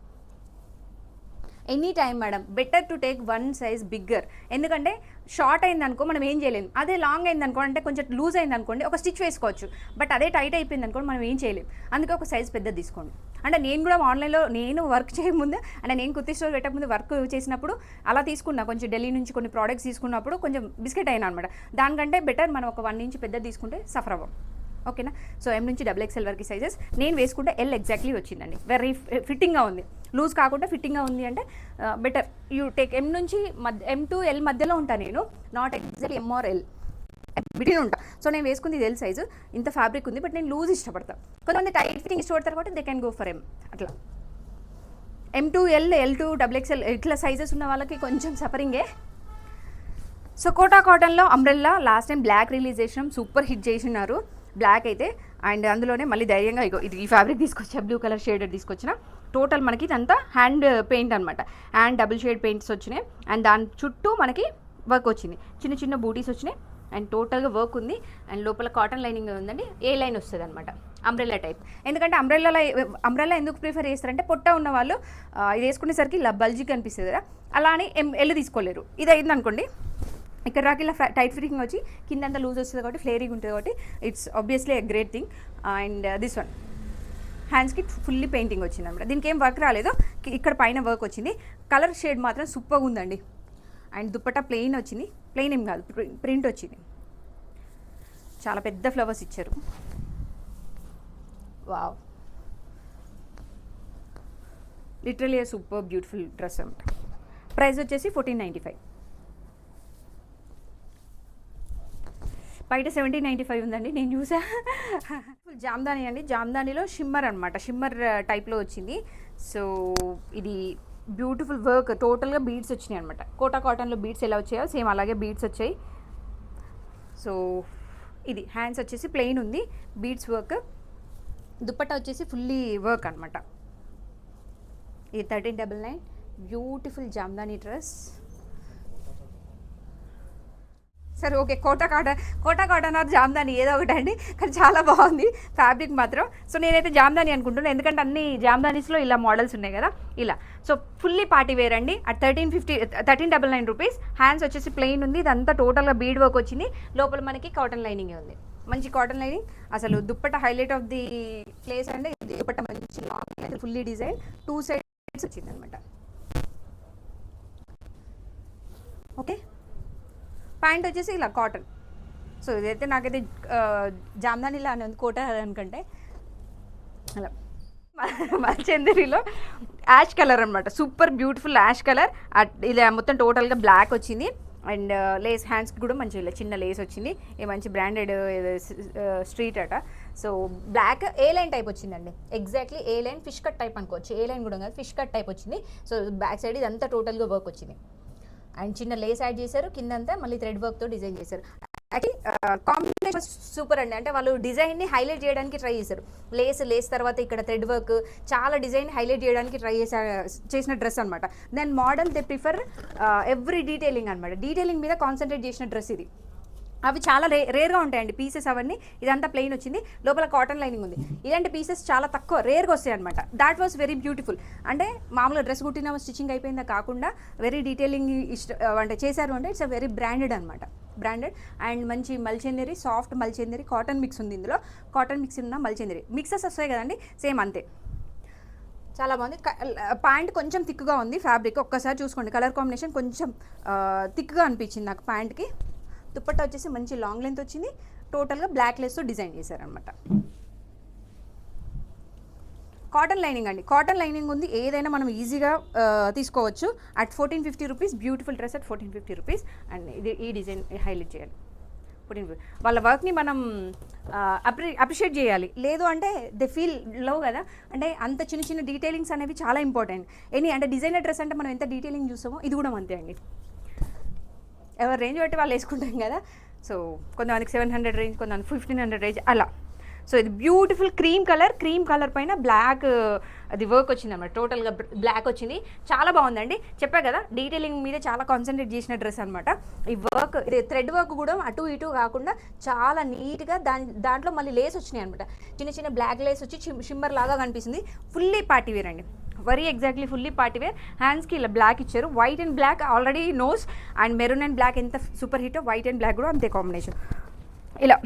Any time madam better to take one size bigger, ఎందుకంటే షార్ట్ అయిందనుకో మనం ఏం చేయలేము, అదే లాంగ్ అయిందనుకో అంటే కొంచెం లూజ్ అయిందనుకోండి ఒక స్టిచ్ వేసుకోవచ్చు, బట్ అదే టైట్ అయిపోయింది అనుకోండి మనం ఏం చేయలేము, అందుకే ఒక సైజ్ పెద్దది తీసుకోండి. అంటే నేను కూడా ఆన్లైన్లో నేను వర్క్ చేయకముందు అంటే నేను కుర్తీ స్టోర్ పెట్టకముందు వర్క్ చేసినప్పుడు అలా తీసుకున్నా, కొంచెం ఢిల్లీ నుంచి కొన్ని ప్రోడక్ట్స్ తీసుకున్నప్పుడు కొంచెం బిస్కెట్ అయినా అనమాట. దానికంటే బెటర్ మనం ఒక 1 ఇంచ్ పెద్దది తీసుకుంటే సఫర్ అవ్వం. ఓకేనా. సో M నుంచి XXL వరకు సైజెస్ నేను వేసుకుంటే L ఎగ్జాక్ట్లీ వచ్చిందండి. వెరీ ఫిట్టింగ్గా ఉంది, లూజ్ కాకుండా ఫిట్టింగ్గా ఉంది అంటే బెటర్ యూ టేక్. M నుంచి M to L మధ్యలో ఉంటాను నేను, not exactly M or L between ఉంటా. సో నేను వేసుకుంది ఇది L సైజు, ఇంత ఫ్యాబ్రిక్ ఉంది, బట్ నేను లూజ్ ఇష్టపడతాను. కొంతమంది టైట్ ఫిట్టింగ్ ఇష్టపడతారు కాబట్టి they can go for M. అట్లా M to L, L to XXL ఇట్లా సైజెస్ ఉన్న వాళ్ళకి కొంచెం సఫరింగే. సో కోటా కాటన్లో umbrella last time black release చేసినాం, సూపర్ హిట్ చేసినారు బ్లాక్ అయితే. అండ్ అందులోనే మళ్ళీ ధైర్యంగా ఇది ఈ ఫ్యాబ్రిక్ తీసుకొచ్చా, బ్లూ కలర్ షేడెడ్ తీసుకొచ్చిన. టోటల్ మనకి ఇదంతా హ్యాండ్ పెయింట్ అనమాట, హ్యాండ్ డబుల్ షేడ్ పెయింట్స్ వచ్చినాయి. అండ్ దాని చుట్టూ మనకి వర్క్ వచ్చింది, చిన్న చిన్న బూటీస్ వచ్చినాయి. అండ్ టోటల్గా వర్క్ ఉంది. అండ్ లోపల కాటన్ లైనింగ్ ఉందండి, ఏ లైన్ వస్తుంది అనమాట, అంబ్రెల్లా టైప్. ఎందుకంటే అంబ్రెల్లా ఎందుకు ప్రిఫర్ చేస్తారంటే పొట్ట ఉన్న వాళ్ళు ఇది వేసుకునేసరికి ఇలా బల్జీ కనిపిస్తుంది కదా, అలా అని ఎల్ తీసుకోలేరు. ఇది అయింది అనుకోండి, ఇక్కడ రాకి ఇలా టైట్ ఫిట్టింగ్ వచ్చి కిందంతా లూజ్ వస్తుంది కాబట్టి ఫ్లేరింగ్ ఉంటుంది కాబట్టి it's obviously a great thing. And this one హ్యాండ్స్కి ఫుల్లీ పెయింటింగ్ వచ్చింది అనమాట. దీనికి ఏం వర్క్ రాలేదు, ఇక్కడ పైన వర్క్ వచ్చింది. కలర్ షేడ్ మాత్రం సూపర్గా ఉందండి. అండ్ దుప్పట్టా ప్లెయిన్ వచ్చింది, ప్లెయిన్ ఏం కాదు ప్రింట్ వచ్చింది, చాలా పెద్ద ఫ్లవర్స్ ఇచ్చారు. Wow, literally super beautiful dress అనమాట. ప్రైస్ వచ్చేసి 1495. బయట 1795 ఉందండి, నేను చూసా. జామ్దాని అండి, జామ్దానిలో షిమ్మర్ అనమాట, షిమ్మర్ టైప్లో వచ్చింది. సో ఇది బ్యూటిఫుల్ వర్క్, టోటల్గా బీడ్స్ వచ్చినాయి అనమాట. కోటా కాటన్లో బీడ్స్ ఎలా వచ్చాయో సేమ్ అలాగే బీడ్స్ వచ్చాయి. సో ఇది హ్యాండ్స్ వచ్చేసి ప్లెయిన్ ఉంది, బీడ్స్ వర్క్. దుప్పట్టా వచ్చేసి ఫుల్లీ వర్క్ అనమాట. ఇది 1399, బ్యూటిఫుల్ జామ్దాని డ్రెస్. సరే okay, Kota cotton or Jamdani ఏదో ఒకటి అండి, కానీ చాలా బాగుంది ఫ్యాబ్రిక్ మాత్రం. సో నేనైతే జామ్దాని అనుకుంటున్నాను, ఎందుకంటే అన్ని జామ్దానీస్లో ఇలా మోడల్స్ ఉన్నాయి కదా ఇలా. సో ఫుల్లీ పార్టీ వేర్ అండి అట్ 1399 రూపీస్. హ్యాండ్స్ వచ్చేసి ప్లెయిన్ ఉంది, ఇదంతా టోటల్గా బీడ్ వర్క్ వచ్చింది. లోపల మనకి కాటన్ లైనింగ్ ఉంది, మంచి కాటన్ లైనింగ్. అసలు dupatta highlight of the place అండి. దుప్పట్ట మంచి లాంగ్ ఫుల్లీ డిజైన్ 2 సైడ్స్ వచ్చింది అనమాట. ఓకే, ప్యాంట్ వచ్చేసి ఇలా కాటన్. సో ఇదైతే నాకైతే జామ్దాని ఇలా అని కోట అనుకంటే అలా మల్చందరిలో యాష్ కలర్ అనమాట, సూపర్ బ్యూటిఫుల్ యాష్ కలర్. ఇలా మొత్తం టోటల్గా బ్లాక్ వచ్చింది. అండ్ లేస్ హ్యాండ్స్కి కూడా మంచి ఇలా చిన్న లేస్ వచ్చింది, ఏ మంచి బ్రాండెడ్ స్ట్రీట్ అట. సో బ్లాక్ ఏ లైన్ టైప్ వచ్చిందండి, ఎగ్జాక్ట్లీ ఏ లైన్, ఫిష్ కట్ టైప్ అనుకోవచ్చు. ఏ లైన్ కూడా కాదు, ఫిష్ కట్ టైప్ వచ్చింది. సో బ్యాక్ సైడ్ ఇదంతా టోటల్గా వర్క్ వచ్చింది. అండ్ చిన్న లేస్ యాడ్ చేశారు, కిందంతా మళ్ళీ థ్రెడ్ వర్క్తో డిజైన్ చేశారు. యాక్చువల్లీ కాంబినేషన్ సూపర్ అండి. అంటే వాళ్ళు డిజైన్ని హైలైట్ చేయడానికి ట్రై చేశారు. లేస్ తర్వాత ఇక్కడ థ్రెడ్ వర్క్, చాలా డిజైన్ హైలైట్ చేయడానికి ట్రై చేసిన డ్రెస్ అనమాట. Then model they prefer every detailing అనమాట, డీటెయిలింగ్ మీద కాన్సన్ట్రేట్ చేసిన డ్రెస్ ఇది. అవి చాలా రేర్గా ఉంటాయండి పీసెస్ అవన్నీ. ఇదంతా ప్లెయిన్ వచ్చింది, లోపల కాటన్ లైనింగ్ ఉంది. ఇలాంటి పీసెస్ చాలా తక్కువ రేర్గా వస్తాయి అనమాట. That was very beautiful. అంటే మామూలుగా డ్రెస్ కుట్టిన స్టిచ్చింగ్ అయిపోయిందా కాకుండా వెరీ డీటెయిలింగ్ అంటే చేశారు అంటే ఇట్స్ అ వెరీ బ్రాండెడ్ అనమాట, బ్రాండెడ్. అండ్ మంచి మల్చందరి, సాఫ్ట్ మల్చందరి, కాటన్ మిక్స్ ఉంది ఇందులో. కాటన్ మిక్స్ ఉన్న మల్చందరి మిక్సెస్ వస్తాయి కదండి, సేమ్ అంతే. చాలా బాగుంది. ప్యాంట్ కొంచెం థిక్గా ఉంది ఫ్యాబ్రిక్, ఒక్కసారి చూసుకోండి. కలర్ కాంబినేషన్ కొంచెం థిక్గా అనిపించింది నాకు ప్యాంట్కి. దుప్పట్టా వచ్చేసి మంచి లాంగ్ లెంత్ వచ్చింది, టోటల్గా బ్లాక్ లెస్తో డిజైన్ చేశారనమాట. కాటన్ లైనింగ్ అండి, కాటన్ లైనింగ్ ఉంది, ఏదైనా మనం ఈజీగా తీసుకోవచ్చు. At 1450 rupees, beautiful dress at 1450 rupees. And ఇది ఈ డిజైన్ హైలైట్ చేయాలి, 1450. వాళ్ళ వర్క్ని మనం అప్రిషియేట్ చేయాలి, లేదు అంటే దే ఫీల్ లో కదా. అంటే అంత చిన్న చిన్న డీటెయిలింగ్స్ అనేవి చాలా ఇంపార్టెంట్. అంటే డిజైనర్ డ్రెస్ అంటే మనం ఎంత డీటెయిలింగ్ చూస్తామో ఇది కూడా అంతే అండి. ఎవరు రేంజ్ బట్టి వాళ్ళు వేసుకుంటాం కదా. సో కొంతమందికి 700 రేంజ్, కొంతమంది 1500 రేంజ్ అలా. సో ఇది బ్యూటిఫుల్ క్రీమ్ కలర్ పైన బ్లాక్ అది వర్క్ వచ్చింది అన్నమాట, టోటల్గా బ్లాక్ వచ్చింది. చాలా బాగుందండి, చెప్పా కదా డీటెయిలింగ్ మీద చాలా కాన్సన్ట్రేట్ చేసిన డ్రెస్ అనమాట. ఈ వర్క్, ఇది థ్రెడ్ వర్క్ కూడా అటు ఇటు కాకుండా చాలా నీట్గా దాంట్లో మళ్ళీ లేస్ వచ్చినాయి అనమాట. చిన్న చిన్న బ్లాక్ లేస్ వచ్చి షిమ్మర్ లాగా కనిపిస్తుంది. ఫుల్లీ పార్టీ వేర్ అండి, very exactly fully party wear. హ్యాండ్స్కి ఇలా బ్లాక్ ఇచ్చారు, white and black already knows. And maroon and black ఎంత super hit, white and black కూడా అంతే కాంబినేషన్. ఇలా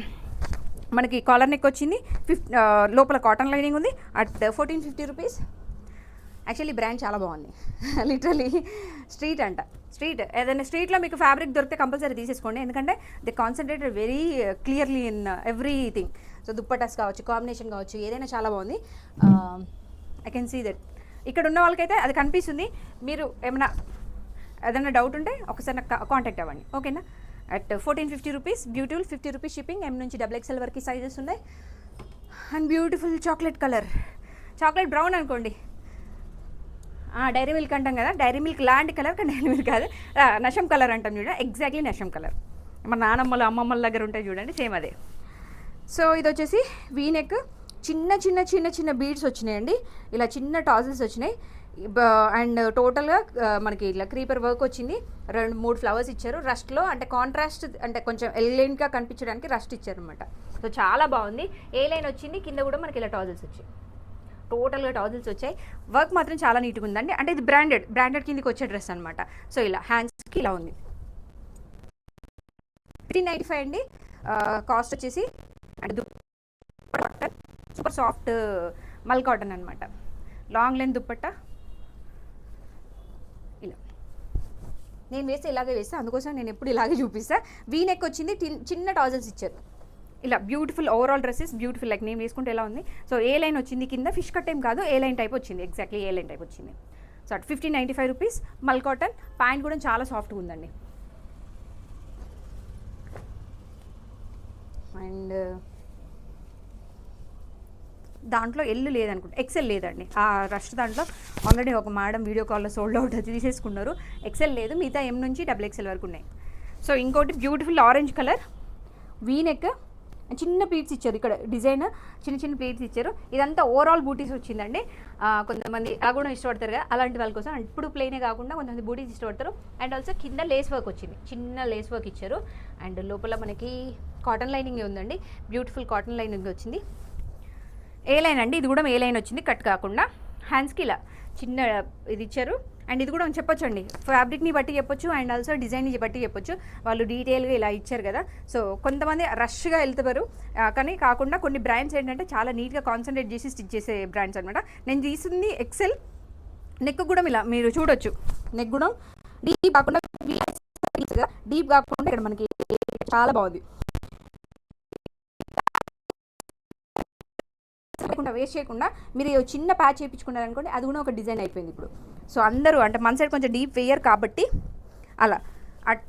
మనకి కాలర్ నెక్ వచ్చింది, లోపల కాటన్ లైనింగ్ ఉంది అట్ 1450 రూపీస్. యాక్చువల్లీ బ్రాండ్ చాలా బాగుంది. లిటరలీ స్ట్రీట్ అంట, స్ట్రీట్ ఏదైనా స్ట్రీట్లో మీకు ఫ్యాబ్రిక్ దొరికితే కంపల్సరీ తీసేసుకోండి, ఎందుకంటే they concentrated very clearly in everything. So dupattas కావచ్చు, కాంబినేషన్ కావచ్చు, ఏదైనా చాలా బాగుంది. I can see that. ఇక్కడ ఉన్న వాళ్ళకైతే అది కనిపిస్తుంది. మీరు ఏదైనా డౌట్ ఉంటే ఒకసారి నాకు కాంటాక్ట్ అవ్వండి, ఓకేనా. At 1450 rupees, beautiful 50 rupees shipping. M నుంచి XXL వరకు సైజెస్ ఉన్నాయి. And beautiful chocolate colour, chocolate brown అనుకోండి, డైరీ మిల్క్ అంటాం కదా, డైరీ మిల్క్ లాంటి కలర్, కానీ డైరీ మిల్క్ కాదు, నషం కలర్ అంటాం చూడండి, ఎగ్జాక్ట్లీ నషం కలర్. మన నానమ్మలు అమ్మమ్మల దగ్గర ఉంటాయి చూడండి, సేమ్ అదే. సో ఇది వచ్చేసి వీ నెక్, చిన్న చిన్న చిన్న చిన్న బీడ్స్ వచ్చినాయండి, ఇలా చిన్న టాజిల్స్ వచ్చినాయి. అండ్ టోటల్గా మనకి ఇట్లా క్రీపర్ వర్క్ వచ్చింది, 2-3 ఫ్లవర్స్ ఇచ్చారు రస్ట్లో, అంటే కాంట్రాస్ట్, అంటే కొంచెం ఎలిగెంట్గా కనిపించడానికి రస్ట్ ఇచ్చారు అనమాట. సో చాలా బాగుంది. ఏ లైన్ వచ్చింది, కింద కూడా మనకి ఇలా టాజిల్స్ వచ్చాయి, టోటల్గా టాజిల్స్ వచ్చాయి. వర్క్ మాత్రం చాలా నీట్గా ఉందండి. అంటే ఇది బ్రాండెడ్ కిందకి వచ్చే డ్రెస్ అనమాట. సో ఇలా హ్యాండ్స్కి ఇలా ఉంది. 1595 అండి కాస్ట్ వచ్చేసి. అండ్ సూపర్ సాఫ్ట్ మల్ కాటన్ అనమాట, లాంగ్ లెంత్ దుప్పట్టా. ఇలా నేను వేస్తే ఇలాగే వేస్తా, అందుకోసం నేను ఎప్పుడు ఇలాగే చూపిస్తా. వీ నెక్ వచ్చింది, చిన్న టాజల్స్ ఇచ్చారు. ఇలా beautiful overall dresses, beautiful like నేను వేసుకుంటే ఎలా ఉంది. సో ఏ లైన్ వచ్చింది కింద, ఫిష్ కట్ ఏం కాదు, ఏ లైన్ టైప్ వచ్చింది, ఎగ్జాక్ట్లీ ఏ లైన్ టైప్ వచ్చింది. సో అట్ 1595 రూపీస్ మల్ కాటన్. ప్యాంట్ కూడా చాలా సాఫ్ట్గా ఉందండి. అండ్ దాంట్లో ఎల్లు లేదనుకుంటా, ఎక్సెల్ లేదండి. ఆ రష్ దాంట్లో ఆల్రెడీ ఒక మేడం వీడియో కాల్లో సోల్డ్ అవుట్ అది తీసేసుకున్నారు. ఎక్సెల్ లేదు, మిగతా M నుంచి XXL వరకు ఉన్నాయి. సో ఇంకోటి beautiful orange colour, V neck, చిన్న ప్లీట్స్ ఇచ్చారు, ఇక్కడ డిజైన్ చిన్న చిన్న ప్లీట్స్ ఇచ్చారు. ఇదంతా ఓవరాల్ బూటీస్ వచ్చిందండి. కొంతమంది అలా కూడా ఇష్టపడతారు కదా, అలాంటి వాళ్ళ కోసం. ఇప్పుడు ప్లెయినే కాకుండా కొంతమంది బూటీస్ ఇష్టపడతారు. అండ్ ఆల్సో కింద లేస్ వర్క్ వచ్చింది, చిన్న లేస్ వర్క్ ఇచ్చారు. అండ్ లోపల మనకి కాటన్ లైనింగ్ ఉందండి, బ్యూటిఫుల్ కాటన్ లైనింగ్ వచ్చింది. ఏ లైన్ అండి, ఇది కూడా ఏ లైన్ వచ్చింది, కట్ కాకుండా. హ్యాండ్స్కి ఇలా చిన్న ఇది ఇచ్చారు. అండ్ ఇది కూడా చెప్పొచ్చు అండి, ఫ్యాబ్రిక్ని బట్టి చెప్పొచ్చు, అండ్ ఆల్సో డిజైన్ని బట్టి చెప్పొచ్చు. వాళ్ళు డీటెయిల్గా ఇలా ఇచ్చారు కదా. సో కొంతమంది రష్గా వెళ్తారు, కానీ కాకుండా కొన్ని బ్రాండ్స్ ఏంటంటే చాలా నీట్గా కాన్సన్ట్రేట్ చేసి స్టిచ్ చేసే బ్రాండ్స్ అనమాట. నేను తీసింది XL. నెక్ కూడా ఇలా మీరు చూడొచ్చు, నెక్ కూడా డీప్ కాకుండా, డీప్ కాకుండా ఇక్కడ మనకి చాలా బాగుంది. వేస్ట్ చేయకుండా మీరు చిన్న ప్యాచ్ చేయించుకున్నారనుకోండి, అది కూడా ఒక డిజైన్ అయిపోయింది ఇప్పుడు. సో అందరూ అంటే మన సైడ్ కొంచెం డీప్ వేయర్ కాబట్టి అలా. అట్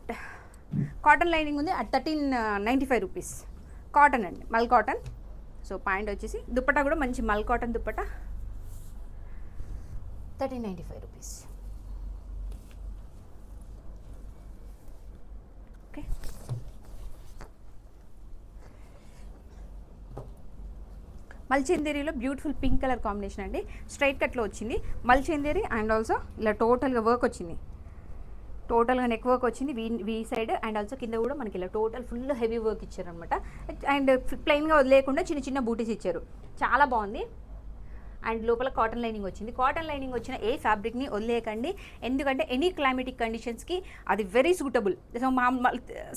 కాటన్ లైనింగ్ ఉంది అట్ 1395 రూపీస్. కాటన్ అండి, మల్ కాటన్. సో పాయింట్ వచ్చేసి దుప్పటా కూడా మంచి mul cotton dupatta, 1395 rupees. Okay, మల్చేందేరీలో బ్యూటిఫుల్ పింక్ కలర్ కాంబినేషన్ అండి, స్ట్రైట్ కట్లో వచ్చింది మల్చేందేరీ. అండ్ ఆల్సో ఇలా టోటల్గా వర్క్ వచ్చింది, టోటల్గా నెక్ వర్క్ వచ్చింది వీ సైడ్. అండ్ ఆల్సో కింద కూడా మనకి ఇలా టోటల్ ఫుల్ హెవీ వర్క్ ఇచ్చారనమాట. అండ్ ప్లెయిన్గా వదిలేకుండా చిన్న చిన్న బూటీస్ ఇచ్చారు, చాలా బాగుంది. అండ్ లోపల కాటన్ లైనింగ్ వచ్చింది. కాటన్ లైనింగ్ వచ్చిన ఏ ఫ్యాబ్రిక్ని వదిలేయకండి, ఎందుకంటే ఎనీ క్లైమేటిక్ కండిషన్స్కి అది వెరీ సూటబుల్. సో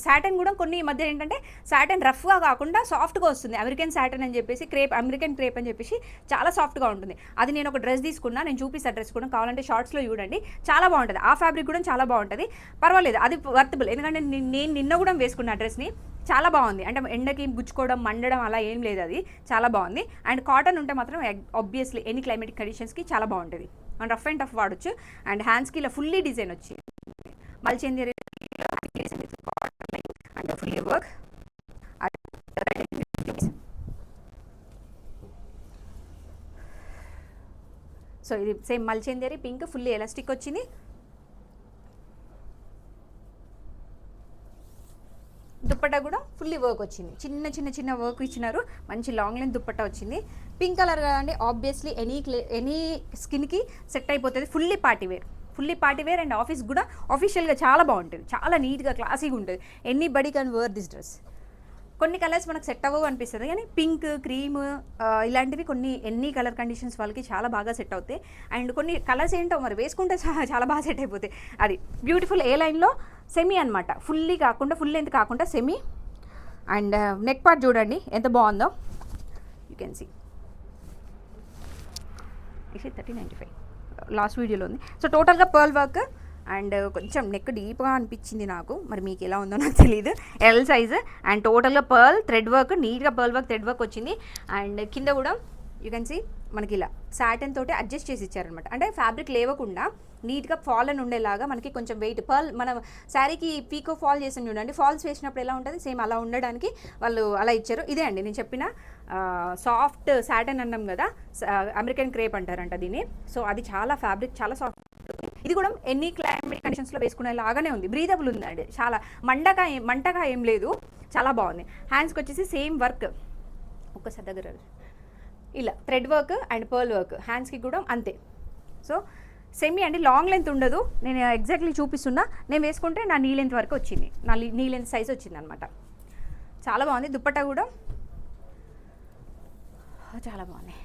సాటన్ కూడా కొన్ని మధ్య ఏంటంటే సాటన్ రఫ్గా కాకుండా సాఫ్ట్గా వస్తుంది, అమెరికన్ సాటన్ అని చెప్పేసి, అమెరికన్ క్రేప్ అని చెప్పేసి చాలా సాఫ్ట్గా ఉంటుంది. అది నేను ఒక డ్రెస్ తీసుకున్నా, నేను చూపిస్తాను డ్రెస్ కూడా, కావాలంటే షార్ట్స్లో చూడండి, చాలా బాగుంటుంది. ఆ ఫ్యాబ్రిక్ కూడా చాలా బాగుంటుంది, పర్వాలేదు, అది వర్తబుల్. ఎందుకంటే నేను నిన్న కూడా వేసుకున్న డ్రెస్ని, చాలా బాగుంది. అంటే ఎండకి గుచ్చుకోవడం, మండడం అలా ఏం లేదు, అది చాలా బాగుంది. అండ్ కాటన్ ఉంటే మాత్రం ఆబ్వియస్లీ ఎనీ క్లైమేటిక్ కండిషన్స్కి చాలా బాగుంటుంది. అండ్ రఫ్ అండ్ టఫ్ వాడచ్చు. అండ్ హ్యాండ్స్కి ఇలా ఫుల్లీ డిజైన్ వచ్చి మల్చేందేరీ అండ్ ఫుల్లీ వర్క్. సో ఇది సేమ్ మల్చేందేరీ పింక్, ఫుల్లీ ఎలాస్టిక్ వచ్చింది. దుప్పట్టా కూడా ఫుల్లీ వర్క్ వచ్చింది, చిన్న చిన్న చిన్న వర్క్ ఇచ్చినారు, మంచి లాంగ్ లెంత్ దుప్పట్టా వచ్చింది. పింక్ కలర్ కదండి, ఆబ్వియస్లీ ఎనీ స్కిన్కి సెట్ అయిపోతుంది. Fully party wear and office కూడా ఆఫీషియల్గా చాలా బాగుంటుంది, చాలా నీట్గా క్లాసీగా ఉంటుంది. Anybody can wear this dress. కొన్ని కలర్స్ మనకు సెట్ అవ్వవు అనిపిస్తుంది, కానీ పింక్, క్రీమ్ ఇలాంటివి కొన్ని ఎన్ని కలర్ కండిషన్స్ వాళ్ళకి చాలా బాగా సెట్ అవుతాయి. అండ్ కొన్ని కలర్స్ ఏంటో మరి వేసుకుంటే చాలా బాగా సెట్ అయిపోతాయి. అది బ్యూటిఫుల్ ఏ లైన్లో సెమీ అనమాట, ఫుల్ లెంత్ కాకుండా సెమీ. అండ్ నెక్ పార్ట్ చూడండి ఎంత బాగుందో, యూ కెన్ సీ. ఇది 1395 లాస్ట్ వీడియోలో ఉంది. సో టోటల్గా పర్ల్ వర్క్ అండ్ కొంచెం నెక్ డీప్గా అనిపించింది నాకు, మరి మీకు ఎలా ఉందో నాకు తెలియదు. ఎల్ సైజ్ అండ్ టోటల్గా పర్ల్ థ్రెడ్ వర్క్, నీట్గా పర్ల్ వర్క్ థ్రెడ్ వర్క్ వచ్చింది. అండ్ కింద కూడా యూ కెన్ సీ మనకి ఇలా సాటన్ తోటి అడ్జస్ట్ చేసి ఇచ్చారనమాట. అంటే ఫ్యాబ్రిక్ లేవకుండా నీట్గా ఫాల్ అని ఉండేలాగా మనకి కొంచెం వెయిట్ పర్ల్, మనం శారీకి పీకో ఫాల్ చేసాం చూడండి, ఫాల్స్ వేసినప్పుడు ఎలా ఉంటుంది సేమ్ అలా ఉండడానికి వాళ్ళు అలా ఇచ్చారు. ఇదే అండి నేను చెప్పిన సాఫ్ట్ సాటన్ అన్నాం కదా, అమెరికన్ క్రేప్ అంటారంట దీన్ని. సో అది చాలా ఫ్యాబ్రిక్ చాలా సాఫ్ట్. ఇది కూడా ఎన్ని క్లైమేట్ కండిషన్స్లో వేసుకునేలాగానే ఉంది, బ్రీదబుల్ ఉందండి, చాలా మంటగా ఏం లేదు, చాలా బాగుంది. హ్యాండ్స్కి వచ్చేసి సేమ్ వర్క్, ఒక్కసారి దగ్గర ఇలా thread work and pearl work, హ్యాండ్స్కి కూడా అంతే. సో సెమీ అండి, లాంగ్ లెంత్ ఉండదు, నేను ఎగ్జాక్ట్లీ చూపిస్తున్నా. నేను వేసుకుంటే నా నీ లెంత్ వరకు వచ్చింది, నా నీ లెంత్ సైజ్ వచ్చింది అనమాట. చాలా బాగుంది. దుప్పట్టా కూడా చాలా బాగుంది,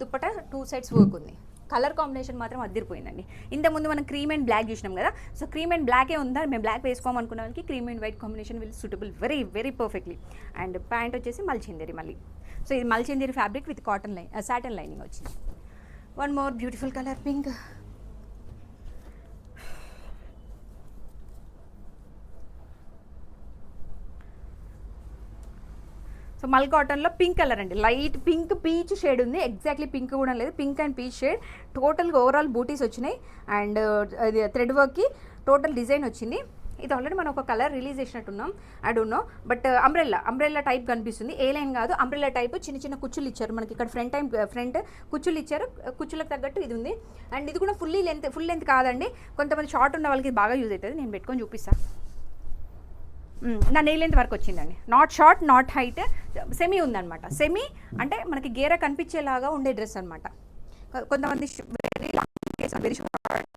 దుప్పట్టా 2 సైడ్స్ వర్క్ ఉంది. కలర్ కాంబినేషన్ మాత్రం అదిరిపోయిందండి. ఇంతకుముందు మనం క్రీమ్ అండ్ బ్లాక్ చూసినాం కదా, సో క్రీమ్ అండ్ బ్లాకే ఉందా, మేము బ్లాక్ వేసుకోమనుకున్న వాళ్ళకి cream and white combination will suitable very very perfectly. And pant వచ్చేసి మల్చిందేరి మళ్ళీ. సో ఇది Malchanderi fabric with cotton satin lining వచ్చింది. One more beautiful colour pink. So mul కాటన్లో పింక్ కలర్ అండి, లైట్ పింక్ పీచ్ షేడ్ ఉంది, ఎగ్జాక్ట్లీ పింక్ కూడా లేదు, pink and peach shade. టోటల్గా ఓవరాల్ బూటీస్ వచ్చినాయి అండ్ ఇది థ్రెడ్ వర్క్కి టోటల్ డిజైన్ వచ్చింది. ఇది ఆల్రెడీ మనం ఒక కలర్ రిలీజ్ చేసినట్టున్నాం, I don't know, but umbrella type కనిపిస్తుంది. ఏ లైన్ కాదు, అంబ్రెల్లా టైప్ చిన్న చిన్న కుచ్చులు ఇచ్చారు మనకి ఇక్కడ, ఫ్రంట్ కుచ్చులు ఇచ్చారు, కుచ్చులకు తగ్గట్టు ఇది ఉంది. అండ్ ఇది కూడా ఫుల్ లెంత్ కాదండి, కొంతమంది షార్ట్ ఉన్న వాళ్ళకి బాగా యూజ్ అవుతుంది. నేను పెట్టుకొని చూపిస్తాను. నా నెయిల్ లెంత్ వరకు వచ్చిందండి, not short not height, semi ఉందన్నమాట. సెమీ అంటే మనకి గేర కనిపించేలాగా ఉండే డ్రెస్ అనమాట. కొంతమంది వెరీ షార్ట్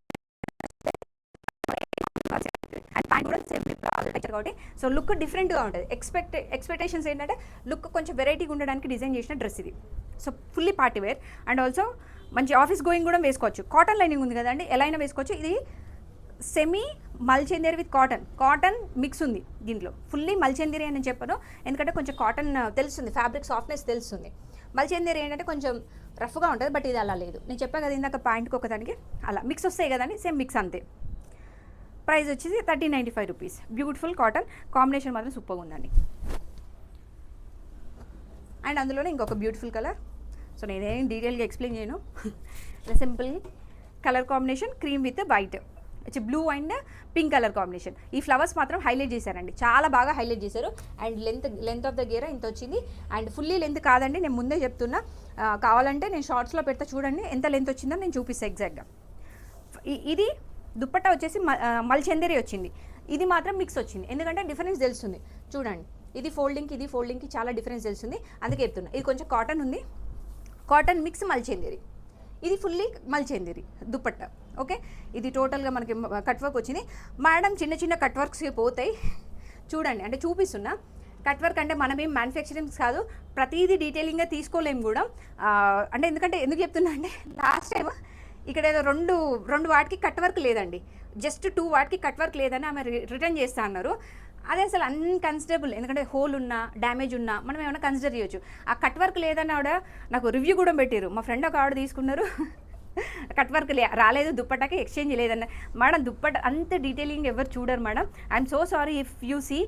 అండ్ ప్యాంట్ కూడా సేమ్ కాబట్టి సో లుక్ డిఫరెంట్గా ఉంటుంది. ఎక్స్పెక్టేషన్స్ ఏంటంటే లుక్ కొంచెం వెరైటీగా ఉండడానికి డిజైన్ చేసిన డ్రెస్ ఇది. So fully party wear and also మంచి ఆఫీస్ గోయింగ్ కూడా వేసుకోవచ్చు. కాటన్ లైనింగ్ ఉంది కదండి, ఎలా అయినా వేసుకోవచ్చు. ఇది సెమీ మల్చందేరి విత్ కాటన్ మిక్స్ ఉంది దీంట్లో. ఫుల్లీ మల్చందేరి అని చెప్పను, ఎందుకంటే కొంచెం కాటన్ తెలుస్తుంది, ఫ్యాబ్రిక్ సాఫ్ట్నెస్ తెలుస్తుంది. మల్చందేరి ఏంటంటే కొంచెం రఫ్గా ఉంటుంది, బట్ ఇది అలా లేదు. నేను చెప్పా కదా ఇందాక ప్యాంట్కి ఒకదానికి అలా మిక్స్ వస్తాయి కదండి, సేమ్ మిక్స్ అంతే. ప్రైస్ వచ్చేసి 1395 రూపీస్. బ్యూటిఫుల్ కాటన్ కాంబినేషన్ మాత్రం సూపర్గా ఉందండి. అండ్ అందులోనే ఇంకొక బ్యూటిఫుల్ కలర్, సో నేనేం డీటెయిల్గా ఎక్స్ప్లెయిన్ చేయను, simple colour combination cream with white, blue and pink colour combination. ఈ ఫ్లవర్స్ మాత్రం హైలైట్ చేశారండి, చాలా బాగా హైలైట్ చేశారు. అండ్ లెంత్ ఆఫ్ ద గేర ఇంత వచ్చింది. అండ్ ఫుల్లీ లెంత్ కాదండి, నేను ముందే చెప్తున్నా, కావాలంటే నేను షార్ట్స్లో పెడతా చూడండి ఎంత లెంత్ వచ్చిందో నేను చూపిస్తాను ఎగ్జాక్ట్గా. ఇది దుప్పట్టా వచ్చేసి మల్చందేరి వచ్చింది, ఇది మాత్రం మిక్స్ వచ్చింది, ఎందుకంటే డిఫరెన్స్ తెలుస్తుంది చూడండి. ఇది ఫోల్డింగ్కి చాలా డిఫరెన్స్ తెలుస్తుంది, అందుకే చెప్తున్నా. ఇది కొంచెం కాటన్ ఉంది, కాటన్ మిక్స్ మల్చందేరి, ఇది ఫుల్లీ మల్చందేరి దుప్పట్టా. ఓకే, ఇది టోటల్గా మనకి కట్ వర్క్ వచ్చింది. మేడం చిన్న కట్ వర్క్స్ పోతాయి చూడండి, అంటే చూపిస్తున్నా. కట్ వర్క్ అంటే మనమేం మ్యానుఫ్యాక్చరింగ్స్ కాదు, ప్రతిదీ డీటెయిలింగ్గా తీసుకోలేము కూడా. అంటే ఎందుకు చెప్తున్నా అంటే లాస్ట్ టైం ఇక్కడ ఏదో రెండు వాటికి కట్ వర్క్ లేదండి, జస్ట్ 2 వాటికి కట్ వర్క్ లేదని ఆమె రిటర్న్ చేస్తా అన్నారు. అదే అసలు అన్కన్సిడరబుల్, ఎందుకంటే హోల్ ఉన్నా డ్యామేజ్ ఉన్నా మనం ఏమైనా కన్సిడర్ చేయొచ్చు. ఆ కట్ వర్క్ లేదని ఆవిడ నాకు రివ్యూ కూడా పెట్టారు. మా ఫ్రెండ్ ఒక ఆవిడ తీసుకున్నారు, కట్ వర్క్ రాలేదు, దుప్పటాకి ఎక్స్చేంజ్ లేదన్న. మేడం దుప్పట అంత డీటెయిలింగ్ ఎవరు చూడరు madam, I'm so sorry if you see,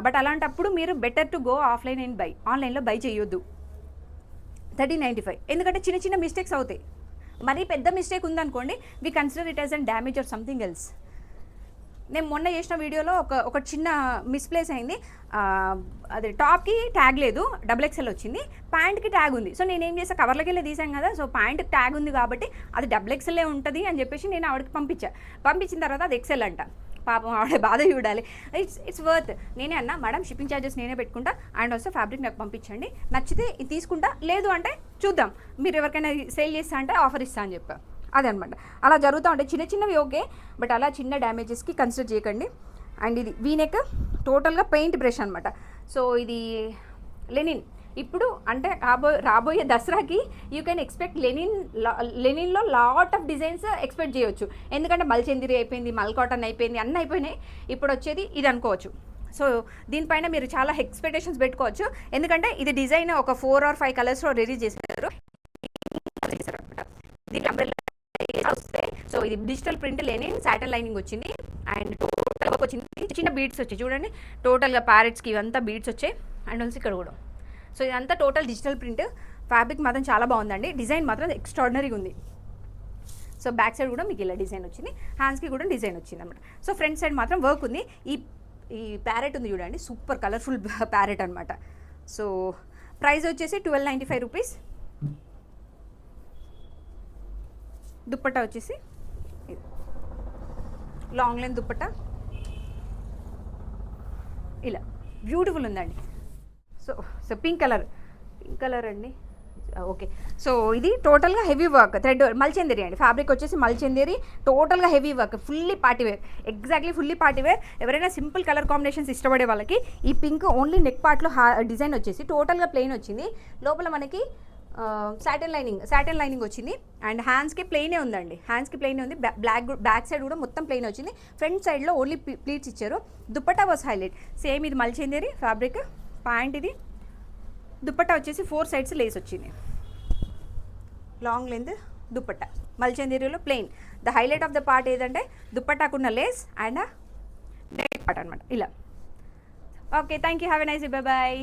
but అలాంటప్పుడు మీరు better to go offline and buy, ఆన్లైన్లో బై చేయొద్దు. 1395, ఎందుకంటే చిన్న మిస్టేక్స్ అవుతాయి. మరీ పెద్ద మిస్టేక్ ఉందనుకోండి, we consider it as an damage or something else. నేను మొన్న చేసిన వీడియోలో ఒక చిన్న మిస్ప్లేస్ అయింది, అది టాప్కి ట్యాగ్ లేదు, XXL వచ్చింది, ప్యాంట్కి ట్యాగ్ ఉంది. సో నేనేం చేసా, కవర్లకి వెళ్ళి తీసాను కదా, సో ప్యాంట్కి ట్యాగ్ ఉంది కాబట్టి అది XXL ఉంటుంది అని చెప్పేసి నేను ఆవిడకి పంపించిన తర్వాత అది XL అంట. పాపం ఆవిడ బాధ చూడాలి. It's worth. నేనే అన్నా మేడం షిప్పింగ్ ఛార్జెస్ నేనే పెట్టుకుంటా, అండ్ వస్తే ఫ్యాబ్రిక్ నాకు పంపించండి, నచ్చితే ఇది తీసుకుంటా, లేదు అంటే చూద్దాం, మీరు ఎవరికైనా సేల్ చేస్తా అంటే ఆఫర్ ఇస్తా అని చెప్పా. అదనమాట, అలా జరుగుతూ ఉంటాయి. చిన్నవి ఓకే, బట్ అలా చిన్న డ్యామేజెస్కి కన్సిడర్ చేయకండి. అండ్ ఇది వీనెక్ టోటల్గా పెయింట్ బ్రష్ అనమాట. సో ఇది లెనిన్. ఇప్పుడు అంటే రాబోయే దసరాకి యూ కెన్ ఎక్స్పెక్ట్ లెనిన్లో లాట్ ఆఫ్ డిజైన్స్ ఎక్స్పెక్ట్ చేయొచ్చు, ఎందుకంటే మల్చందిరి అయిపోయింది, మల్ కాటన్ అయిపోయింది, అన్నీ అయిపోయినాయి. ఇప్పుడు వచ్చేది ఇది అనుకోవచ్చు. సో దీనిపైన మీరు చాలా ఎక్స్పెక్టేషన్స్ పెట్టుకోవచ్చు, ఎందుకంటే ఇది డిజైన్ ఒక 4 or 5 కలర్స్లో రిలీజ్ చేశారు. దీని అంబ్రెల్లా వస్తే సో ఇది డిజిటల్ ప్రింట్ లేని సాటిన్ లైనింగ్ వచ్చింది అండ్ టోటల్ వర్క్ వచ్చింది. చిన్న బీడ్స్ వచ్చాయి చూడండి, టోటల్గా ప్యారెట్స్కి ఇవంతా బీడ్స్ వచ్చాయి అండ్ ఆల్సో ఇక్కడ కూడా. సో ఇదంతా టోటల్ డిజిటల్ ప్రింట్. ఫ్యాబ్రిక్ మాత్రం చాలా బాగుందండి, డిజైన్ మాత్రం ఎక్స్ట్రాడినరీగా ఉంది. సో బ్యాక్ సైడ్ కూడా మీకు ఇలా డిజైన్ వచ్చింది, హ్యాండ్స్కి కూడా డిజైన్ వచ్చింది అనమాట. సో ఫ్రంట్ సైడ్ మాత్రం వర్క్ ఉంది. ఈ ప్యారెట్ ఉంది చూడండి, సూపర్ కలర్ఫుల్ ప్యారెట్ అనమాట. సో ప్రైస్ వచ్చేసి 1295 రూపీస్. దుప్పట్టా వచ్చేసి లాంగ్ లెంత్ దుప్పట్టా ఇలా బ్యూటిఫుల్ ఉందండి. సో పింక్ కలర్ అండి. ఓకే, సో ఇది టోటల్గా హెవీ వర్క్, థ్రెడ్ మల్చందేరి అండి. ఫ్యాబ్రిక్ వచ్చేసి మల్చందేరి, టోటల్గా heavy work, fully party wear, exactly fully party wear. ఎవరైనా సింపుల్ కలర్ కాంబినేషన్స్ ఇష్టపడే వాళ్ళకి ఈ పింక్ ఓన్లీ నెక్ పార్ట్లో డిజైన్ వచ్చేసి టోటల్గా ప్లెయిన్ వచ్చింది. లోపల మనకి సాటిన్ లైనింగ్ వచ్చింది అండ్ హ్యాండ్స్కి ప్లెయినే ఉందండి, హ్యాండ్స్కి ప్లెయినే ఉంది. బ్యాక్ సైడ్ కూడా మొత్తం ప్లెయిన్ వచ్చింది. ఫ్రంట్ సైడ్లో ఓన్లీ ప్లీట్స్ ఇచ్చారు. దుప్పట్టా వాస్ హైలైట్, సేమ్ ఇది మల్చందేరి ఫ్యాబ్రిక్. ప్యాంట్ ఇది, దుప్పట్టా వచ్చేసి 4 sides లేస్ వచ్చింది. లాంగ్ లెంత్ దుప్పట్టా మల్చందేరిలో plain. The highlight of the part ఏదంటే దుప్పట్టాకున్న లేస్ అండ్ నెక్ పార్ట్ అనమాట ఇలా. Okay, thank you, have a nice day, bye bye.